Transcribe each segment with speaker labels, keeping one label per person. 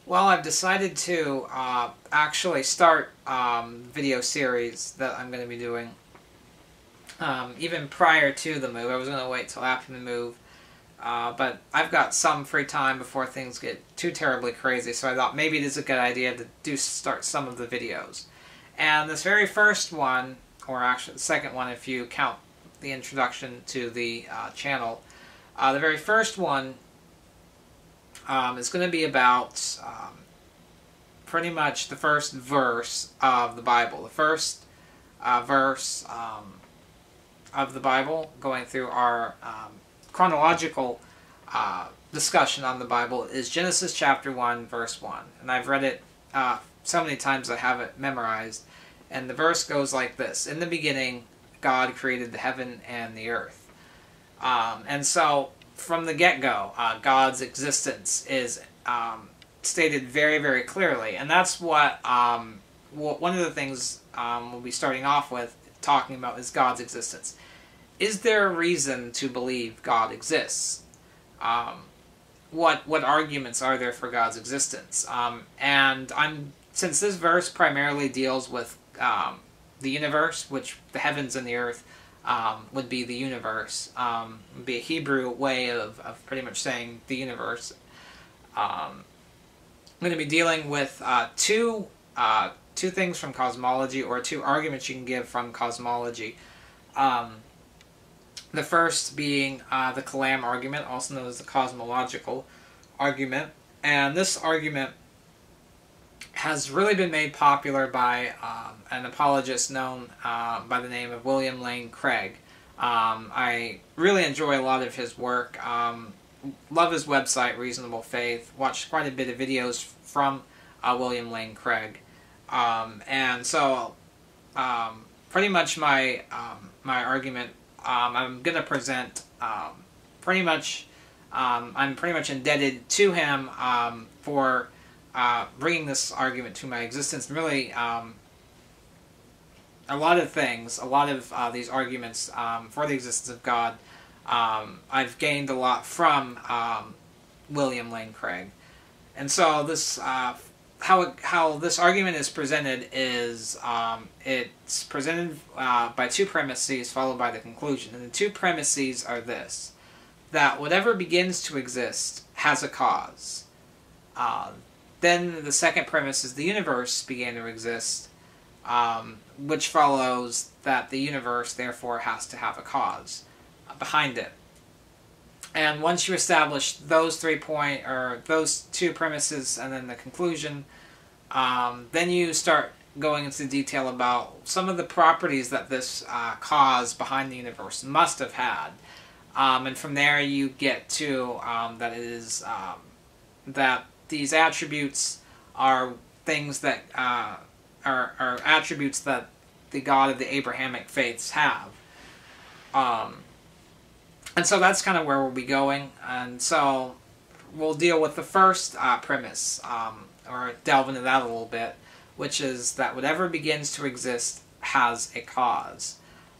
Speaker 1: Well, I've decided to actually start video series that I'm going to be doing. Even prior to the move, I was going to wait till after the move, but I've got some free time before things get too terribly crazy, so I thought maybe it is a good idea to start some of the videos. And this very first one, or actually the second one if you count the introduction to the channel, the very first one is going to be about pretty much the first verse of the Bible. The first verse of the Bible, going through our chronological discussion on the Bible, is Genesis chapter 1, verse 1. And I've read it so many times I have it memorized. And the verse goes like this: "In the beginning, God created the heaven and the earth." And so, from the get-go, God's existence is stated very, very clearly. And that's what one of the things we'll be starting off with talking about is God's existence. Is there a reason to believe God exists? What arguments are there for God's existence? And since this verse primarily deals with the universe, which the heavens and the earth would be the universe, would be a Hebrew way of pretty much saying the universe. I'm going to be dealing with two things from cosmology, or two arguments you can give from cosmology. The first being the Kalam argument, also known as the cosmological argument. And this argument has really been made popular by an apologist known by the name of William Lane Craig. I really enjoy a lot of his work. Love his website, Reasonable Faith. Watched quite a bit of videos from William Lane Craig. And so pretty much my argument, I'm going to present I'm pretty much indebted to him for bringing this argument to my existence. And really, a lot of these arguments for the existence of God, I've gained a lot from William Lane Craig. And so this, how this argument is presented is, it's presented by two premises followed by the conclusion. And the two premises are this: that whatever begins to exist has a cause. Then the second premise is the universe began to exist, which follows that the universe therefore has to have a cause behind it. And once you establish those those two premises and then the conclusion, then you start going into detail about some of the properties that this cause behind the universe must have had. And from there you get to that these attributes are things that are attributes that the God of the Abrahamic faiths have. And so that's kind of where we'll be going. And so we'll deal with the first premise, or delve into that a little bit, which is that whatever begins to exist has a cause.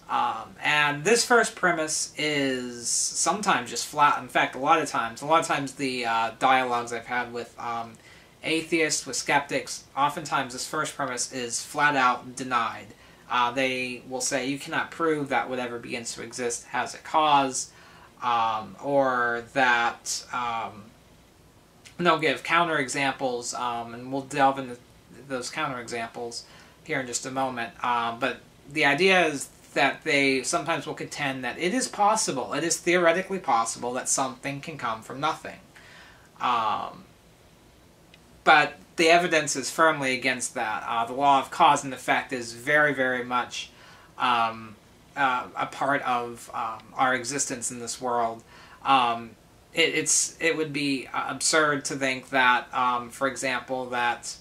Speaker 1: And this first premise is sometimes just flat. In fact, a lot of times the dialogues I've had with atheists, with skeptics, oftentimes this first premise is flat out denied. They will say you cannot prove that whatever begins to exist has a cause, or that they'll give counterexamples, and we'll delve into those counterexamples here in just a moment. But the idea is that they sometimes will contend that it is possible, it is theoretically possible that something can come from nothing. But the evidence is firmly against that. The law of cause and effect is very, very much a part of our existence in this world. It would be absurd to think that, for example, that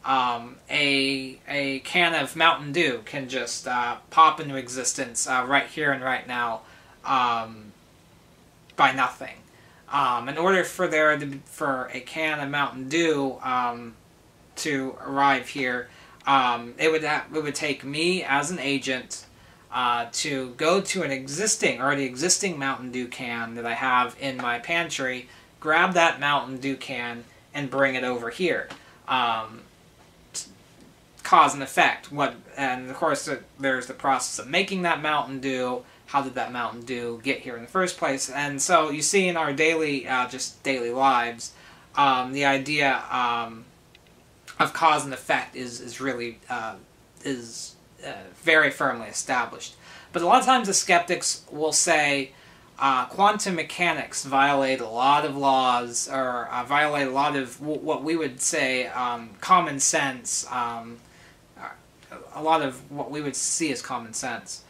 Speaker 1: a can of Mountain Dew can just pop into existence right here and right now by nothing. In order for a can of Mountain Dew to arrive here, it would take me as an agent to go to an already existing Mountain Dew can that I have in my pantry, grab that Mountain Dew can, and bring it over here. Cause and effect. And of course there's the process of making that Mountain Dew. How did that Mountain Dew get here in the first place? And so you see in our daily, just daily lives, the idea of cause and effect is really very firmly established. But a lot of times the skeptics will say quantum mechanics violate a lot of laws, or violate a lot of what we would say common sense, a lot of what we would see as common sense.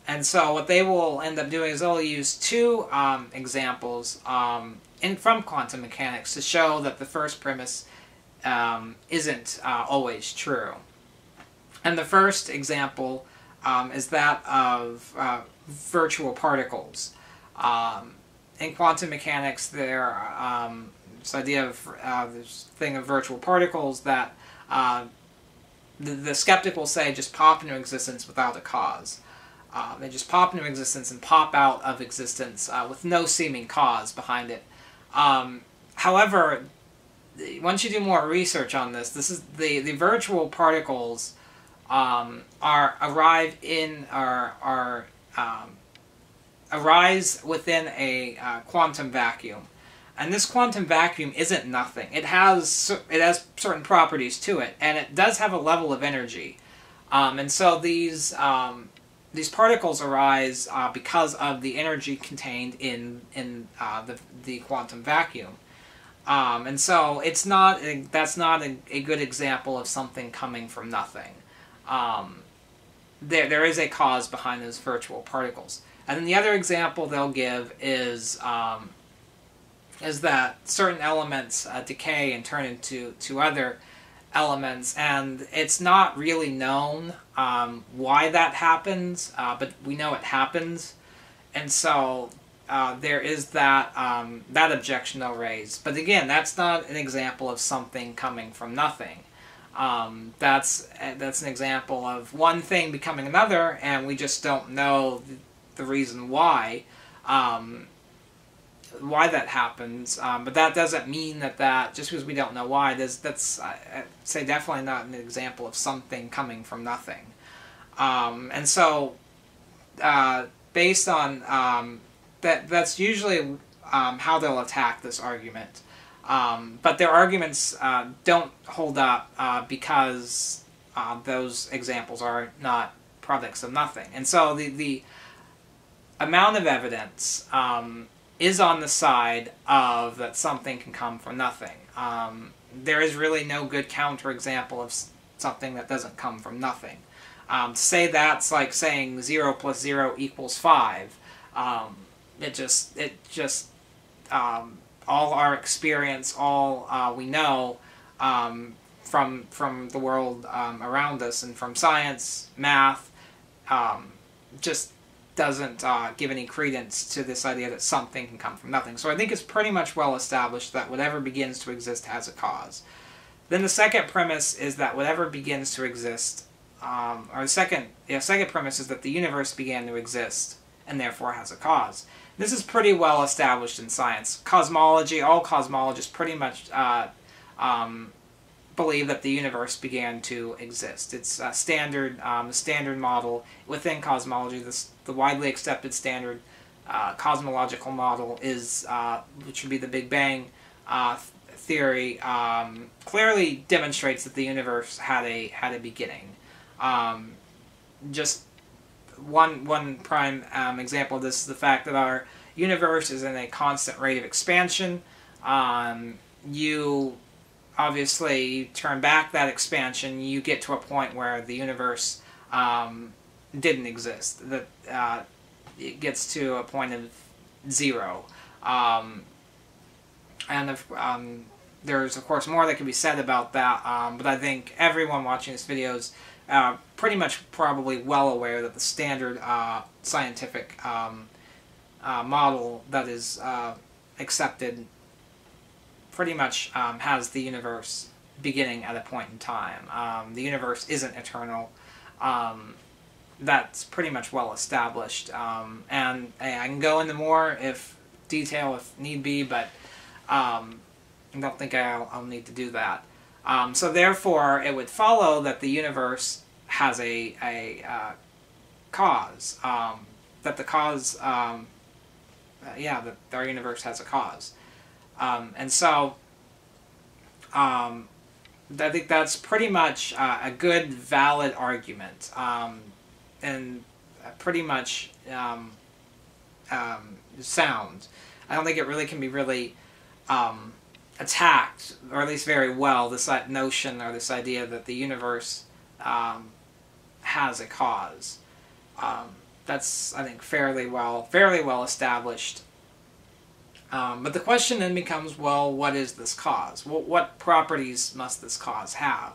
Speaker 1: And so what they will end up doing is they'll use two examples from quantum mechanics to show that the first premise isn't always true. And the first example is that of virtual particles. In quantum mechanics, this idea of this thing of virtual particles that the skeptic will say just pop into existence without a cause. They just pop into existence and pop out of existence with no seeming cause behind it. However, once you do more research on this, is the virtual particles arise within a quantum vacuum, and this quantum vacuum isn't nothing. It has certain properties to it, and it does have a level of energy, and so these particles arise because of the energy contained in the quantum vacuum. And so that's not a good example of something coming from nothing. There is a cause behind those virtual particles. And then the other example they'll give is that certain elements decay and turn into other elements, and it's not really known why that happens, but we know it happens, and so there is that objection they'll raise. But again, that's not an example of something coming from nothing. That's an example of one thing becoming another, and we just don't know the reason why that happens. But that doesn't mean that just because we don't know why, that's I'd say definitely not an example of something coming from nothing. And so based on that's usually how they'll attack this argument. But their arguments don't hold up because those examples are not products of nothing. And so the amount of evidence is on the side of that something can come from nothing. There is really no good counterexample of something that doesn't come from nothing. To say that's like saying 0 plus 0 equals 5. It just all our experience, all we know from the world around us and from science, math, just doesn't give any credence to this idea that something can come from nothing. So I think it's pretty much well established that whatever begins to exist has a cause. Then the second premise is that whatever begins to exist, or the second premise is that the universe began to exist and therefore has a cause. This is pretty well established in science. Cosmology, all cosmologists pretty much believe that the universe began to exist. It's a standard, the standard model within cosmology. The widely accepted standard cosmological model is, which would be the Big Bang theory, clearly demonstrates that the universe had a beginning. Just one prime example of this is the fact that our universe is in a constant rate of expansion. You obviously turn back that expansion, you get to a point where the universe didn't exist. That it gets to a point of 0. There's of course more that can be said about that, but I think everyone watching this video is pretty much probably well aware that the standard scientific model that is accepted pretty much has the universe beginning at a point in time. The universe isn't eternal. That's pretty much well established. And I can go into more detail if need be, but I don't think I'll need to do that. So therefore, it would follow that the universe has a cause. That the cause, yeah, that our universe has a cause. And so, I think that's pretty much a good, valid argument, and pretty much sound. I don't think it really can be really attacked, or at least very well, this notion or this idea that the universe has a cause. That's, I think, fairly well established. But the question then becomes, well, what is this cause? What properties must this cause have?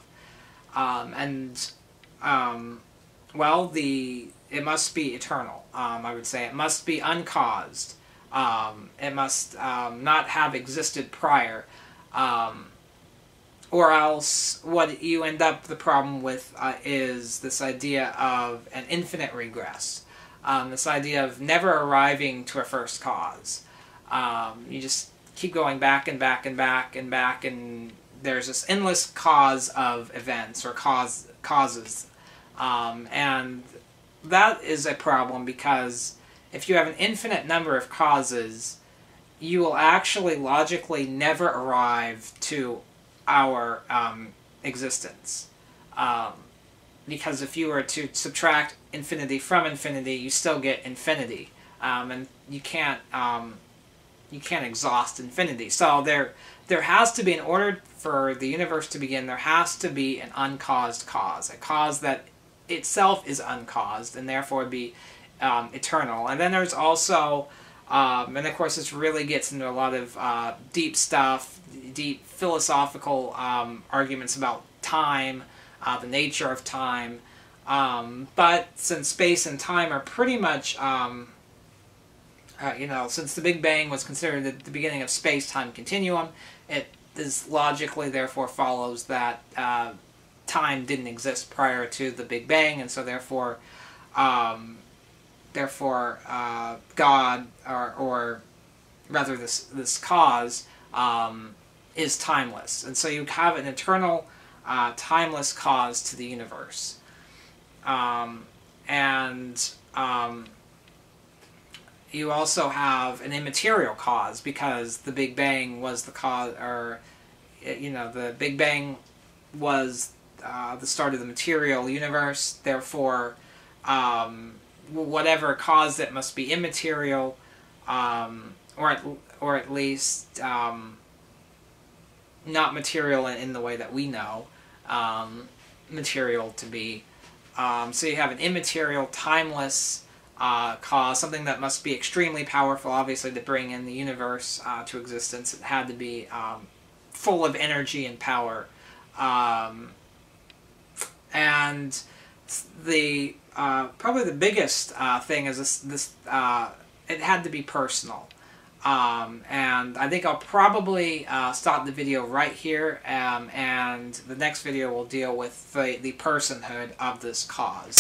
Speaker 1: Well, it must be eternal. I would say it must be uncaused. It must not have existed prior. Or else what you end up the problem with is this idea of an infinite regress. This idea of never arriving to a first cause. You just keep going back and back and back and back, and there's this endless cause of events or causes. And that is a problem, because if you have an infinite number of causes, you will actually logically never arrive to our existence. Because if you were to subtract infinity from infinity, you still get infinity. And you can't exhaust infinity. So there has to be, in order for the universe to begin, there has to be an uncaused cause. A cause that itself is uncaused and therefore be eternal. And then there's also, and of course this really gets into a lot of deep stuff, deep philosophical arguments about time, the nature of time. But since space and time are pretty much, since the Big Bang was considered the beginning of space-time continuum, it is logically therefore follows that time didn't exist prior to the Big Bang, and so therefore God, or rather this cause, is timeless. And so you have an eternal, timeless cause to the universe. You also have an immaterial cause, because the Big Bang was the cause, or, the Big Bang was the start of the material universe. Therefore, whatever caused it must be immaterial, or at least not material in the way that we know material to be. So you have an immaterial, timeless cause, something that must be extremely powerful, obviously, to bring in the universe to existence. It had to be full of energy and power. And the probably the biggest thing is this it had to be personal. And I think I'll probably stop the video right here, and the next video will deal with the personhood of this cause.